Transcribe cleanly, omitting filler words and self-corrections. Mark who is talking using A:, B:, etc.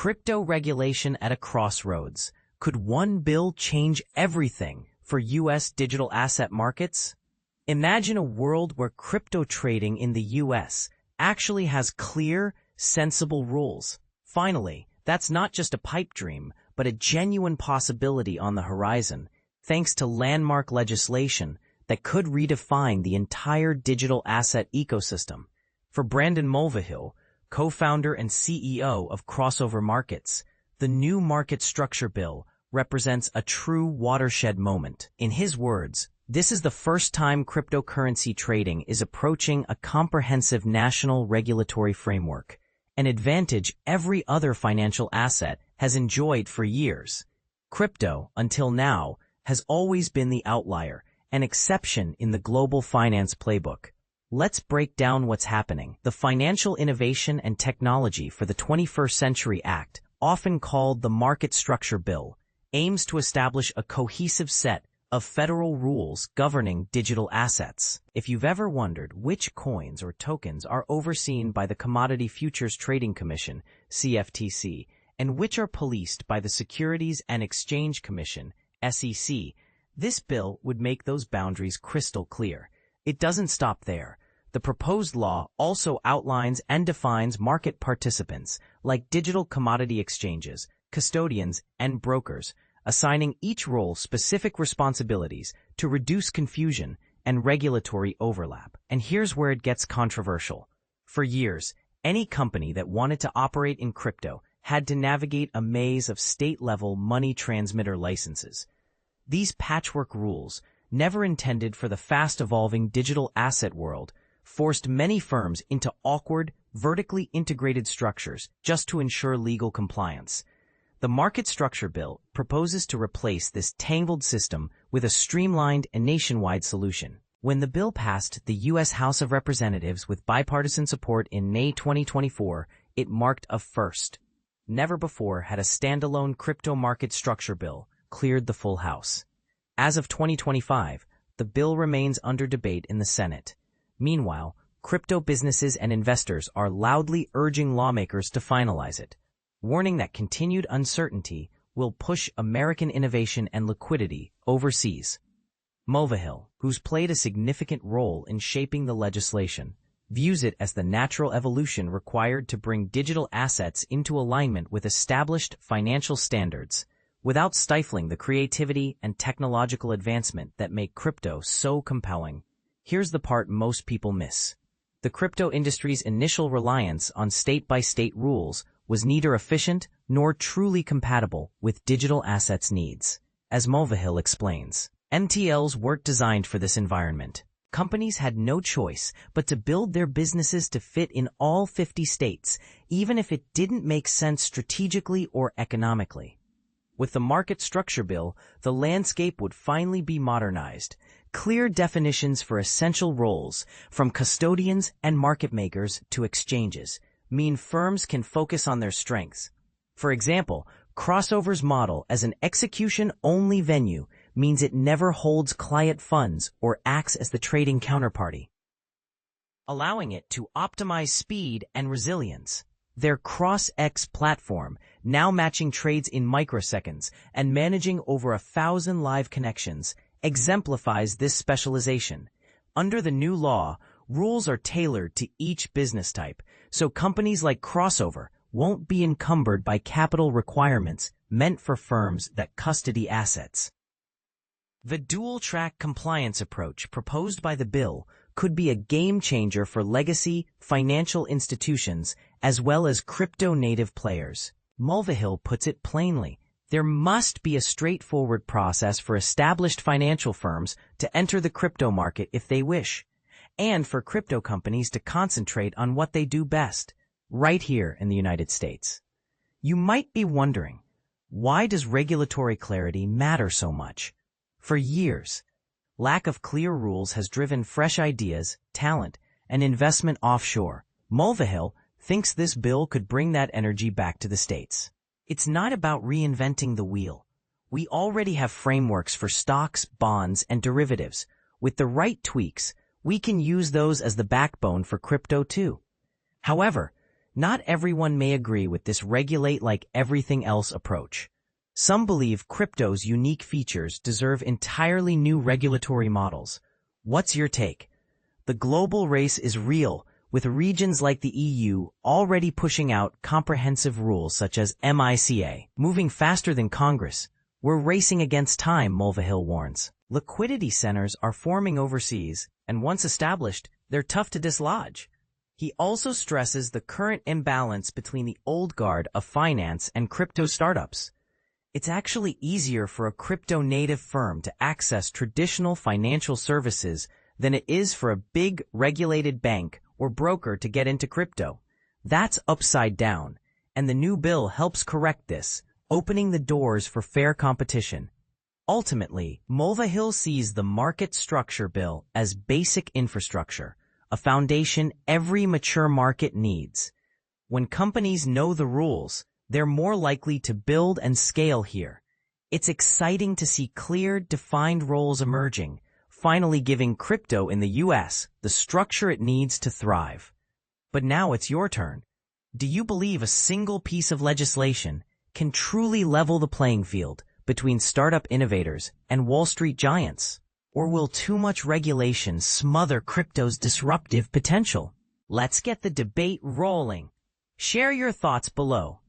A: Crypto regulation at a crossroads. Could one bill change everything for U.S. digital asset markets? Imagine a world where crypto trading in the U.S. actually has clear, sensible rules. Finally, that's not just a pipe dream, but a genuine possibility on the horizon, thanks to landmark legislation that could redefine the entire digital asset ecosystem. For Brandon Mulvihill, co-founder and CEO of Crossover Markets, the new market structure bill represents a true watershed moment. In his words, this is the first time cryptocurrency trading is approaching a comprehensive national regulatory framework, an advantage every other financial asset has enjoyed for years. Crypto, until now, has always been the outlier, an exception in the global finance playbook. Let's break down what's happening. The Financial Innovation and Technology for the 21st Century Act, often called the Market Structure Bill, aims to establish a cohesive set of federal rules governing digital assets. If you've ever wondered which coins or tokens are overseen by the Commodity Futures Trading Commission, CFTC, and which are policed by the Securities and Exchange Commission, SEC, this bill would make those boundaries crystal clear. It doesn't stop there. The proposed law also outlines and defines market participants, like digital commodity exchanges, custodians, and brokers, assigning each role specific responsibilities to reduce confusion and regulatory overlap. And here's where it gets controversial. For years, any company that wanted to operate in crypto had to navigate a maze of state-level money transmitter licenses. These patchwork rules, never intended for the fast-evolving digital asset world, forced many firms into awkward, vertically integrated structures just to ensure legal compliance. The Market Structure Bill proposes to replace this tangled system with a streamlined and nationwide solution. When the bill passed the U.S. House of Representatives with bipartisan support in May 2024, it marked a first. Never before had a standalone crypto market structure bill cleared the full House. As of 2025, the bill remains under debate in the Senate. Meanwhile, crypto businesses and investors are loudly urging lawmakers to finalize it, warning that continued uncertainty will push American innovation and liquidity overseas. Mulvihill, who's played a significant role in shaping the legislation, views it as the natural evolution required to bring digital assets into alignment with established financial standards, without stifling the creativity and technological advancement that make crypto so compelling. Here's the part most people miss. The crypto industry's initial reliance on state-by-state rules was neither efficient nor truly compatible with digital assets' needs. As Mulvihill explains, MTLs weren't designed for this environment. Companies had no choice but to build their businesses to fit in all 50 states, even if it didn't make sense strategically or economically. With the Market Structure Bill, the landscape would finally be modernized. Clear definitions for essential roles, from custodians and market makers to exchanges, mean firms can focus on their strengths. For example, Crossover's model as an execution-only venue means it never holds client funds or acts as the trading counterparty, allowing it to optimize speed and resilience. Their CrossX platform, now matching trades in microseconds and managing over 1,000 live connections, exemplifies this specialization. Under the new law, rules are tailored to each business type, so companies like Crossover won't be encumbered by capital requirements meant for firms that custody assets. The dual-track compliance approach proposed by the bill could be a game-changer for legacy financial institutions as well as crypto-native players. Mulvihill puts it plainly. There must be a straightforward process for established financial firms to enter the crypto market if they wish, and for crypto companies to concentrate on what they do best, right here in the United States. You might be wondering, why does regulatory clarity matter so much? For years, lack of clear rules has driven fresh ideas, talent, and investment offshore. Mulvihill thinks this bill could bring that energy back to the States. It's not about reinventing the wheel. We already have frameworks for stocks, bonds, and derivatives. With the right tweaks, we can use those as the backbone for crypto too. However, Not everyone may agree with this regulate like everything else approach. Some believe crypto's unique features deserve entirely new regulatory models. What's your take? The global race is real, with regions like the EU already pushing out comprehensive rules such as MiCA, moving faster than Congress. We're racing against time, Mulvihill warns. Liquidity centers are forming overseas, and once established, they're tough to dislodge. He also stresses the current imbalance between the old guard of finance and crypto startups. It's actually easier for a crypto-native firm to access traditional financial services than it is for a big regulated bank or broker to get into crypto. That's upside down, and the new bill helps correct this, opening the doors for fair competition. Ultimately, Mulvihill sees the market structure bill as basic infrastructure, a foundation every mature market needs. When companies know the rules, they're more likely to build and scale here. It's exciting to see clear, defined roles emerging, finally giving crypto in the US the structure it needs to thrive. But now it's your turn. Do you believe a single piece of legislation can truly level the playing field between startup innovators and Wall Street giants? Or will too much regulation smother crypto's disruptive potential? Let's get the debate rolling. Share your thoughts below.